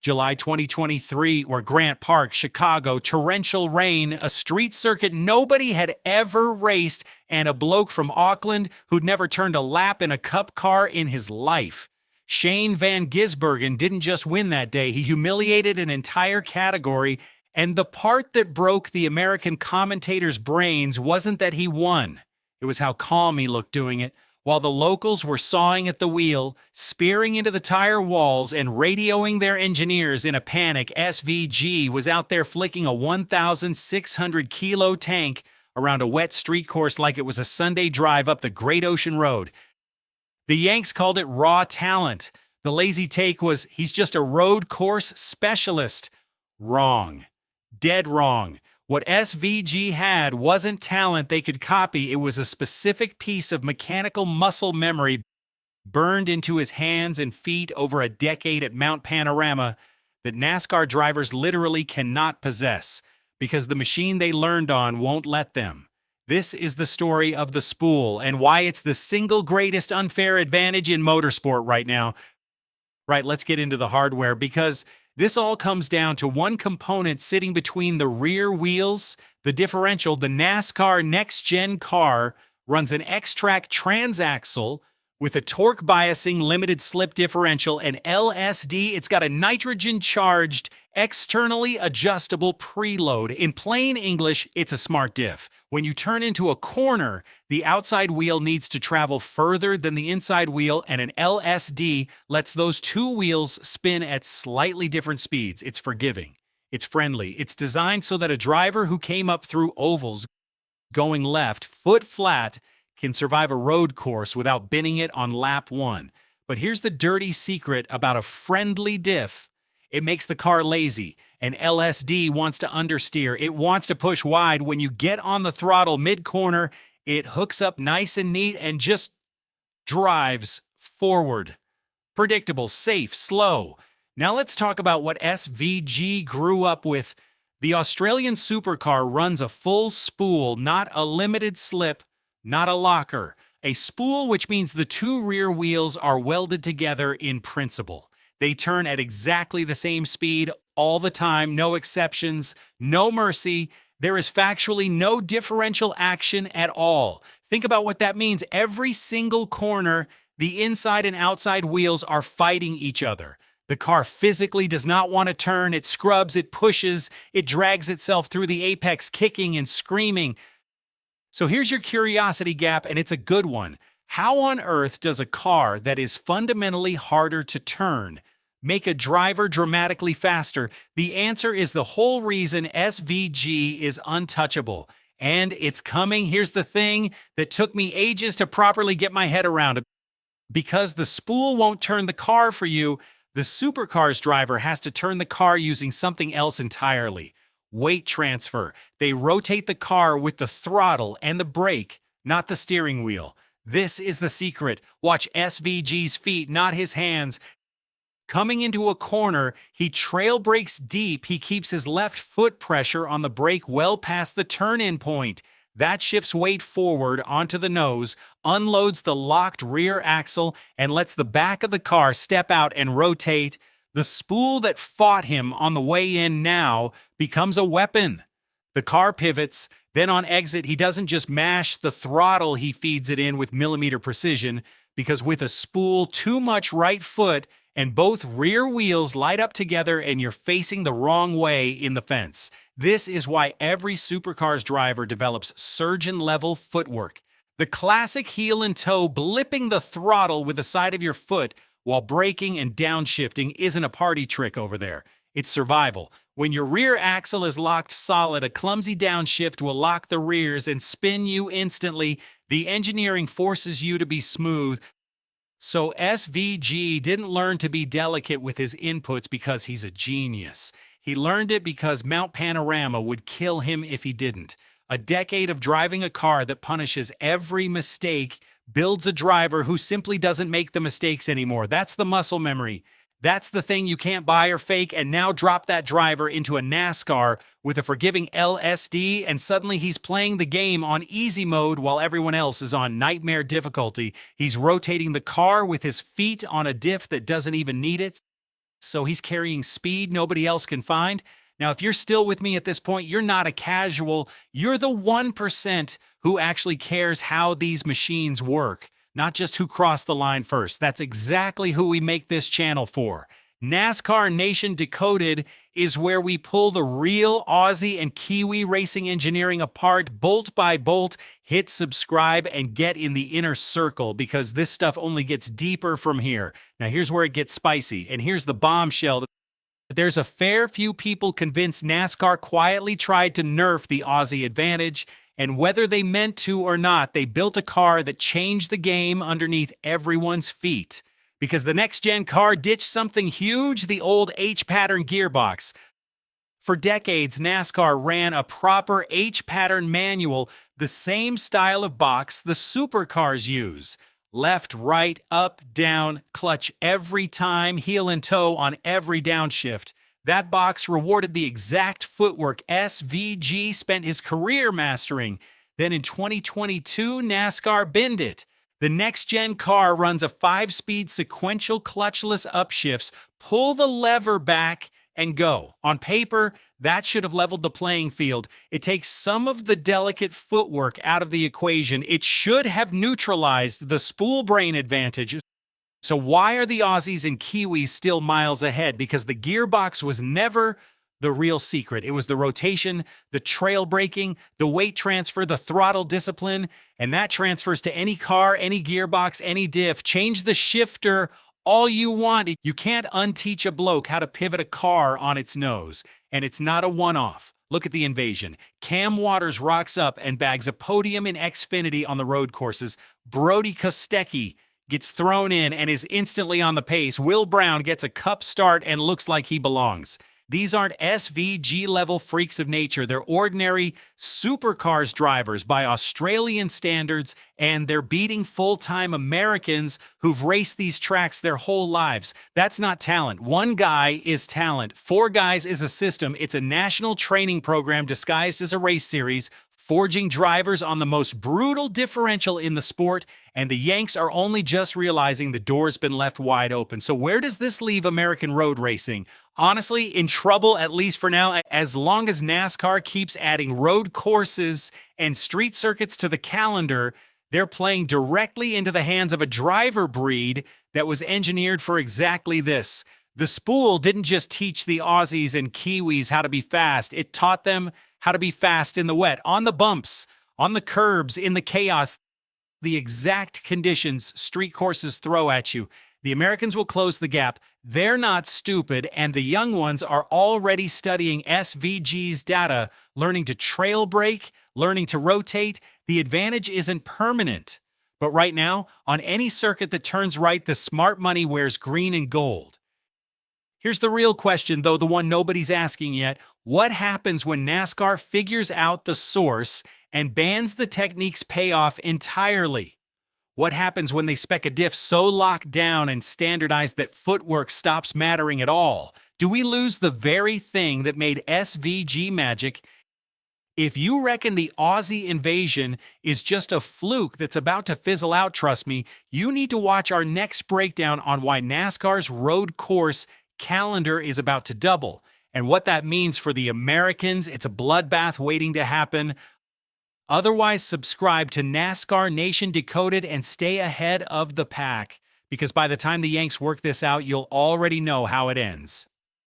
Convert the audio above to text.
July 2023, where Grant Park, Chicago, torrential rain, a street circuit nobody had ever raced, and a bloke from Auckland who'd never turned a lap in a cup car in his life. Shane van Gisbergen didn't just win that day, he humiliated an entire category, and the part that broke the American commentators' brains wasn't that he won. It was how calm he looked doing it. While the locals were sawing at the wheel, spearing into the tire walls, and radioing their engineers in a panic, SVG was out there flicking a 1,600-kilo tank around a wet street course like it was a Sunday drive up the Great Ocean Road. The Yanks called it raw talent. The lazy take was, he's just a road course specialist. Wrong. Dead wrong. What SVG had wasn't talent they could copy, it was a specific piece of mechanical muscle memory burned into his hands and feet over a decade at Mount Panorama that NASCAR drivers literally cannot possess, because the machine they learned on won't let them. This is the story of the spool and why it's the single greatest unfair advantage in motorsport right now. Right, let's get into the hardware, because this all comes down to one component sitting between the rear wheels, the differential. The NASCAR Next-Gen car runs an X-Track transaxle with a torque biasing limited slip differential and LSD. It's got a nitrogen-charged, externally adjustable preload. In plain English, it's a smart diff. When you turn into a corner, the outside wheel needs to travel further than the inside wheel, and an LSD lets those two wheels spin at slightly different speeds. It's forgiving. It's friendly. It's designed so that a driver who came up through ovals going left, foot flat, can survive a road course without binning it on lap one. But here's the dirty secret about a friendly diff. It makes the car lazy. And LSD wants to understeer. It wants to push wide. When you get on the throttle mid-corner, it hooks up nice and neat and just drives forward. Predictable, safe, slow. Now let's talk about what SVG grew up with. The Australian Supercar runs a full spool, not a limited slip, not a locker. A spool, which means the two rear wheels are welded together in principle. They turn at exactly the same speed all the time, no exceptions, no mercy. There is factually no differential action at all. Think about what that means. Every single corner, the inside and outside wheels are fighting each other. The car physically does not want to turn. It scrubs, it pushes, it drags itself through the apex, kicking and screaming. So here's your curiosity gap, and it's a good one. How on earth does a car that is fundamentally harder to turn make a driver dramatically faster? The answer is the whole reason SVG is untouchable. And it's coming. Here's the thing that took me ages to properly get my head around. Because the spool won't turn the car for you, the Supercars driver has to turn the car using something else entirely. Weight transfer. They rotate the car with the throttle and the brake, not the steering wheel. This is the secret. Watch SVG's feet, not his hands. Coming into a corner, he trail brakes deep. He keeps his left foot pressure on the brake well past the turn-in point. That shifts weight forward onto the nose, unloads the locked rear axle, and lets the back of the car step out and rotate. The spool that fought him on the way in now becomes a weapon. The car pivots. Then on exit, he doesn't just mash the throttle, he feeds it in with millimeter precision, because with a spool, too much right foot and both rear wheels light up together and you're facing the wrong way in the fence. This is why every Supercars driver develops surgeon-level footwork. The classic heel and toe blipping the throttle with the side of your foot while braking and downshifting isn't a party trick over there. It's survival. When your rear axle is locked solid, a clumsy downshift will lock the rears and spin you instantly. The engineering forces you to be smooth. So SVG didn't learn to be delicate with his inputs because he's a genius. He learned it because Mount Panorama would kill him if he didn't. A decade of driving a car that punishes every mistake builds a driver who simply doesn't make the mistakes anymore. That's the muscle memory. That's the thing you can't buy or fake, and now drop that driver into a NASCAR with a forgiving LSD, and suddenly he's playing the game on easy mode while everyone else is on nightmare difficulty. He's rotating the car with his feet on a diff that doesn't even need it. So he's carrying speed nobody else can find. Now, if you're still with me at this point, you're not a casual. You're the 1% who actually cares how these machines work, not just who crossed the line first. That's exactly who we make this channel for. NASCAR Nation Decoded is where we pull the real Aussie and Kiwi racing engineering apart bolt by bolt. Hit subscribe and get in the inner circle because this stuff only gets deeper from here. Now here's where it gets spicy, and here's the bombshell. There's a fair few people convinced NASCAR quietly tried to nerf the Aussie advantage, and whether they meant to or not, they built a car that changed the game underneath everyone's feet. Because the next-gen car ditched something huge, the old H-pattern gearbox. For decades, NASCAR ran a proper H-pattern manual, the same style of box the Supercars use. Left, right, up, down, clutch every time, heel and toe on every downshift. That box rewarded the exact footwork SVG spent his career mastering. Then in 2022, NASCAR binned it. The next-gen car runs a 5-speed sequential clutchless upshifts, pull the lever back, and go. On paper, that should have leveled the playing field. It takes some of the delicate footwork out of the equation. It should have neutralized the spool brain advantage. So why are the Aussies and Kiwis still miles ahead? Because the gearbox was never the real secret. It was the rotation, the trail braking, the weight transfer, the throttle discipline, and that transfers to any car, any gearbox, any diff. Change the shifter all you want. You can't unteach a bloke how to pivot a car on its nose. And it's not a one-off. Look at the invasion. Cam Waters rocks up and bags a podium in Xfinity on the road courses. Brodie Kostecki gets thrown in and is instantly on the pace. Will Brown gets a cup start and looks like he belongs. These aren't SVG-level freaks of nature. They're ordinary Supercars drivers by Australian standards, and they're beating full-time Americans who've raced these tracks their whole lives. That's not talent. One guy is talent. 4 guys is a system. It's a national training program disguised as a race series, forging drivers on the most brutal differential in the sport, and the Yanks are only just realizing the door's been left wide open. So where does this leave American road racing? Honestly, in trouble, at least for now, as long as NASCAR keeps adding road courses and street circuits to the calendar. They're playing directly into the hands of a driver breed that was engineered for exactly this. The spool didn't just teach the Aussies and Kiwis how to be fast. It taught them how to be fast in the wet, on the bumps, on the curbs, in the chaos, the exact conditions street courses throw at you. The Americans will close the gap. They're not stupid, and the young ones are already studying SVG's data, learning to trail brake, learning to rotate. The advantage isn't permanent. But right now, on any circuit that turns right, the smart money wears green and gold. Here's the real question, though, the one nobody's asking yet. What happens when NASCAR figures out the source and bans the technique's payoff entirely? What happens when they spec a diff so locked down and standardized that footwork stops mattering at all? Do we lose the very thing that made SVG magic? If you reckon the Aussie invasion is just a fluke that's about to fizzle out, trust me, you need to watch our next breakdown on why NASCAR's road course calendar is about to double. And what that means for the Americans, it's a bloodbath waiting to happen. Otherwise, subscribe to NASCAR Nation Decoded and stay ahead of the pack, because by the time the Yanks work this out, you'll already know how it ends.